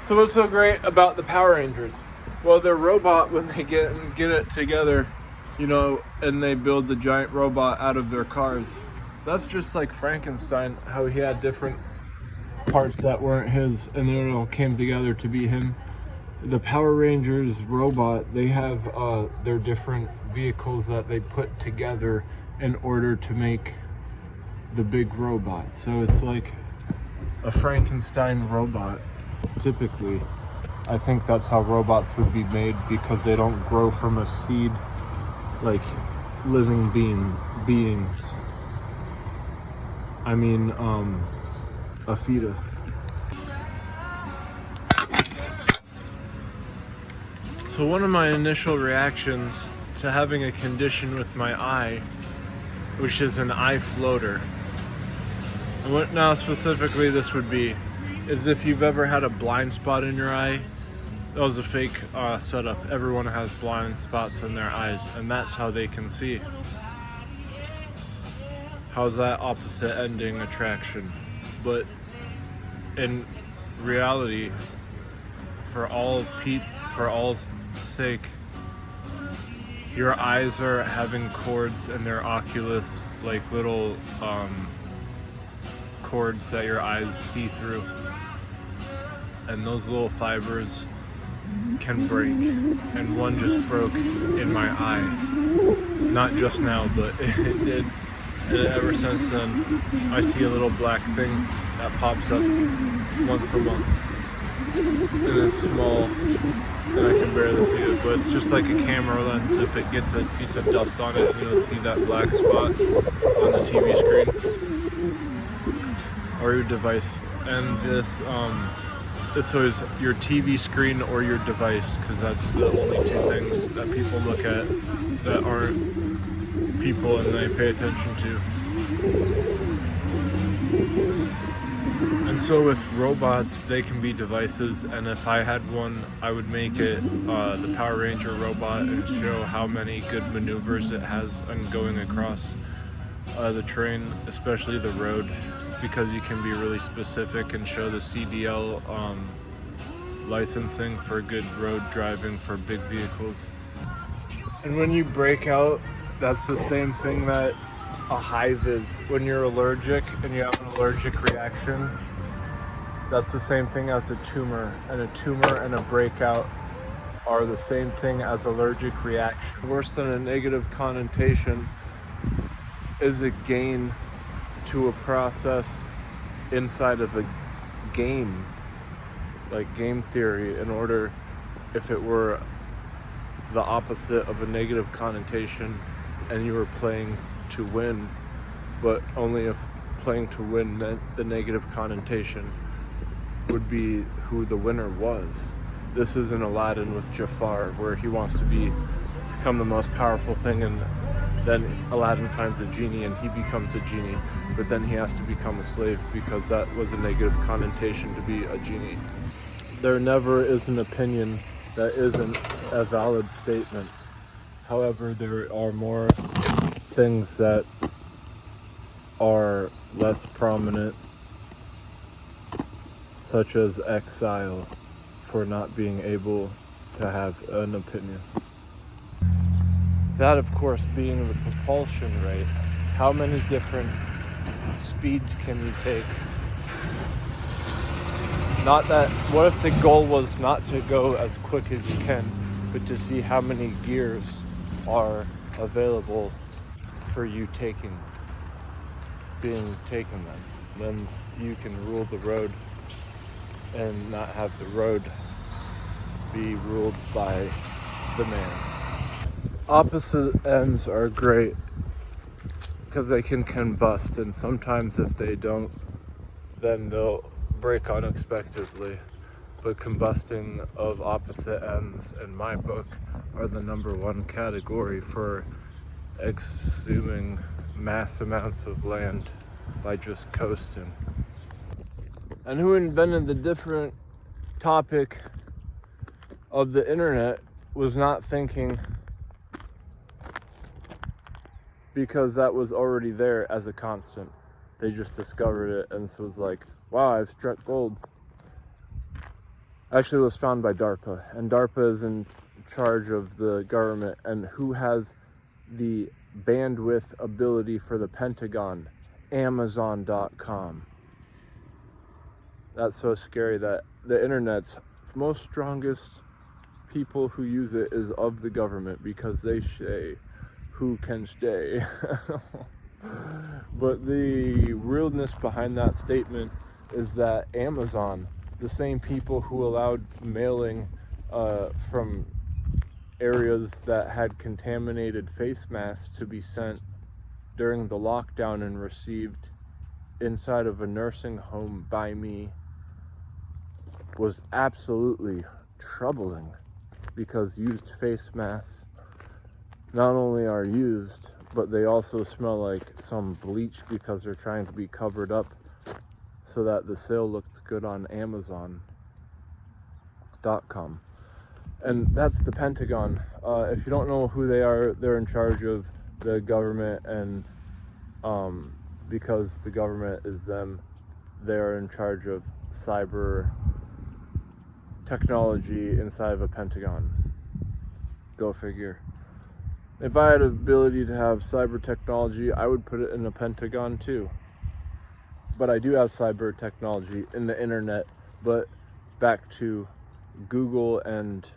So what's so great about the Power Rangers? Well, they're robot when they get it together, and they build the giant robot out of their cars. That's just like Frankenstein, how he had different parts that weren't his, and then it all came together to be him. The Power Rangers robot, they have their different vehicles that they put together in order to make the big robot. So it's like a Frankenstein robot, typically. I think that's how robots would be made, because they don't grow from a seed like living beings. I mean, a fetus. So one of my initial reactions to having a condition with my eye, which is an eye floater, and what now specifically this would be, is if you've ever had a blind spot in your eye. That was a fake setup. Everyone has blind spots in their eyes, and that's how they can see. How's that opposite ending attraction? But in reality, for all sake, your eyes are having cords in their oculus, like little cords that your eyes see through, and those little fibers can break, and one just broke in my eye. Not just now, but it did. And ever since then, I see a little black thing that pops up once a month. And it's small, and I can barely see it, but it's just like a camera lens. If it gets a piece of dust on it, you'll see that black spot on the TV screen or your device. And it's always your TV screen or your device, because that's the only two things that people look at that aren't people and they pay attention to. And so with robots, they can be devices, and if I had one, I would make it the Power Ranger robot and show how many good maneuvers it has on going across the terrain, especially the road, because you can be really specific and show the CDL licensing for good road driving for big vehicles. And when you break out, that's the same thing that a hive is. When you're allergic and you have an allergic reaction, that's the same thing as a tumor. And a tumor and a breakout are the same thing as allergic reaction. Worse than a negative connotation is a gain to a process inside of a game, like game theory. In order, if it were the opposite of a negative connotation and you were playing to win, but only if playing to win meant the negative connotation would be who the winner was. This is in Aladdin with Jafar, where he wants to become the most powerful thing, and then Aladdin finds a genie and he becomes a genie, but then he has to become a slave because that was a negative connotation to be a genie. There never is an opinion that isn't a valid statement. However, there are more things that are less prominent, such as exile for not being able to have an opinion. That, of course, being the propulsion rate. How many different speeds can you take? What if the goal was not to go as quick as you can, but to see how many gears are available for you being taken then you can rule the road and not have the road be ruled by the man. Opposite ends are great because they can combust, and sometimes if they don't, then they'll break unexpectedly. But combusting of opposite ends, in my book, are the number one category for exhuming mass amounts of land by just coasting. And who invented the different topic of the internet was not thinking, because that was already there as a constant. They just discovered it, and so it was like, wow, I've struck gold. Actually, it was found by DARPA, and DARPA is in charge of the government, and who has the bandwidth ability for the Pentagon? Amazon.com. That's so scary that the internet's most strongest people who use it is of the government, because they say who can stay. But the realness behind that statement is that Amazon, the same people who allowed mailing from areas that had contaminated face masks to be sent during the lockdown and received inside of a nursing home by me, was absolutely troubling, because used face masks not only are used, but they also smell like some bleach because they're trying to be covered up so that the sale looked good on Amazon.com. And that's the Pentagon. If you don't know who they are, they're in charge of the government, and because the government is them, they're in charge of cyber technology inside of a Pentagon. Go figure. If I had the ability to have cyber technology, I would put it in a Pentagon too. But I do have cyber technology in the internet. But back to Google, and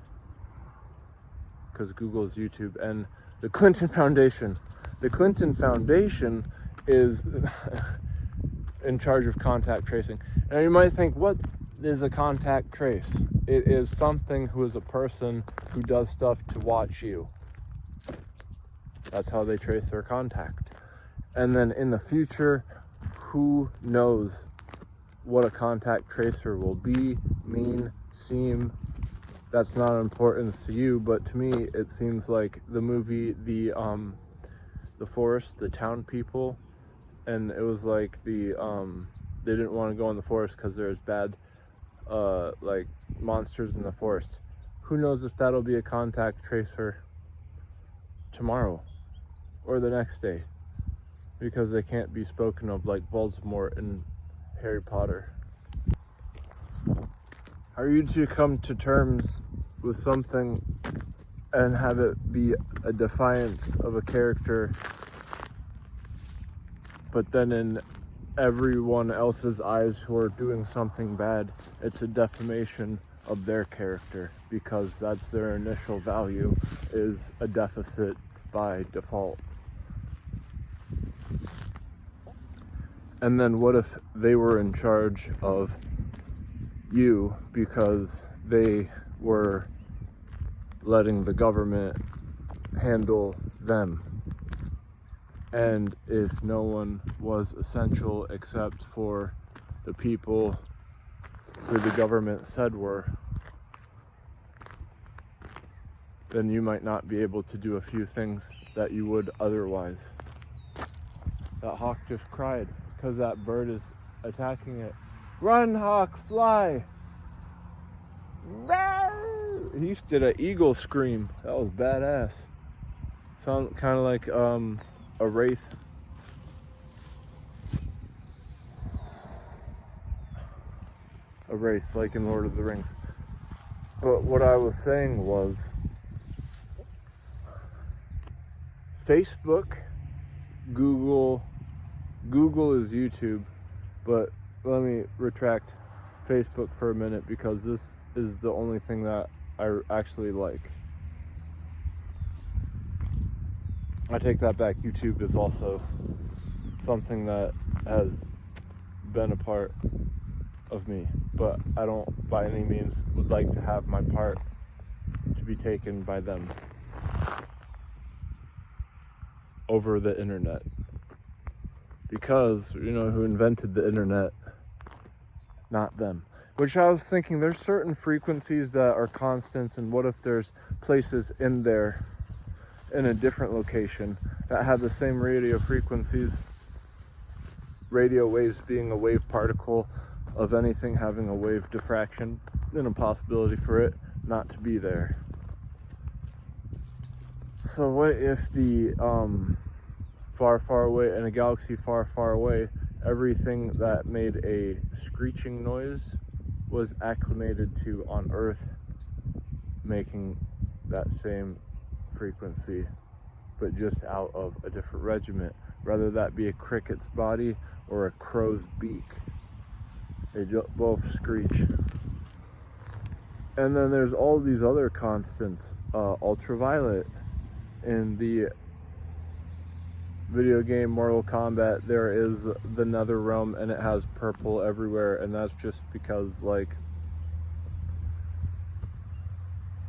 because Google is YouTube, and the Clinton Foundation. The Clinton Foundation is in charge of contact tracing. Now you might think, what is a contact trace? It is something who is a person who does stuff to watch you. That's how they trace their contact. And then in the future, who knows what a contact tracer will be, mean, seem. That's not of importance to you, but to me it seems like the movie The Forest, the town people, and it was like they didn't want to go in the forest because there's bad like monsters in the forest. Who knows if that'll be a contact tracer tomorrow or the next day, because they can't be spoken of like Voldemort in Harry Potter. Are you to come to terms with something and have it be a defiance of a character, but then in everyone else's eyes who are doing something bad, it's a defamation of their character, because that's their initial value, is a deficit by default? And then what if they were in charge of you because they were letting the government handle them? And if no one was essential except for the people who the government said were, then you might not be able to do a few things that you would otherwise. That hawk just cried because that bird is attacking it. Run, hawk, fly! He just did an eagle scream. That was badass. Sound kind of like a wraith. A wraith, like in Lord of the Rings. But what I was saying was, Facebook, Google is YouTube, but let me retract Facebook for a minute, because this is the only thing that I actually like. I take that back. YouTube is also something that has been a part of me, but I don't by any means would like to have my part to be taken by them over the internet. Because you know who invented the internet? Not them. Which I was thinking, there's certain frequencies that are constants, and what if there's places in there in a different location that have the same radio frequencies, radio waves being a wave particle of anything having a wave diffraction, and a possibility for it not to be there. So what if the far away, in a galaxy far away, everything that made a screeching noise was acclimated to on Earth, making that same frequency, but just out of a different regiment, whether that be a cricket's body or a crow's beak. They both screech. And then there's all these other constants. Ultraviolet. In the video game Mortal Kombat, there is the Nether Realm, and it has purple everywhere, and that's just because, like,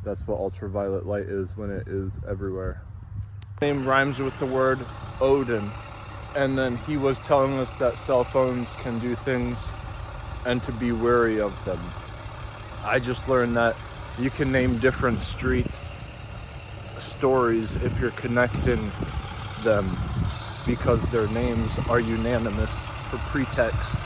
that's what ultraviolet light is when it is everywhere. Name rhymes with the word Odin, and then he was telling us that cell phones can do things and to be wary of them. I just learned that you can name different streets stories if you're connecting them, because their names are unanimous for pretext.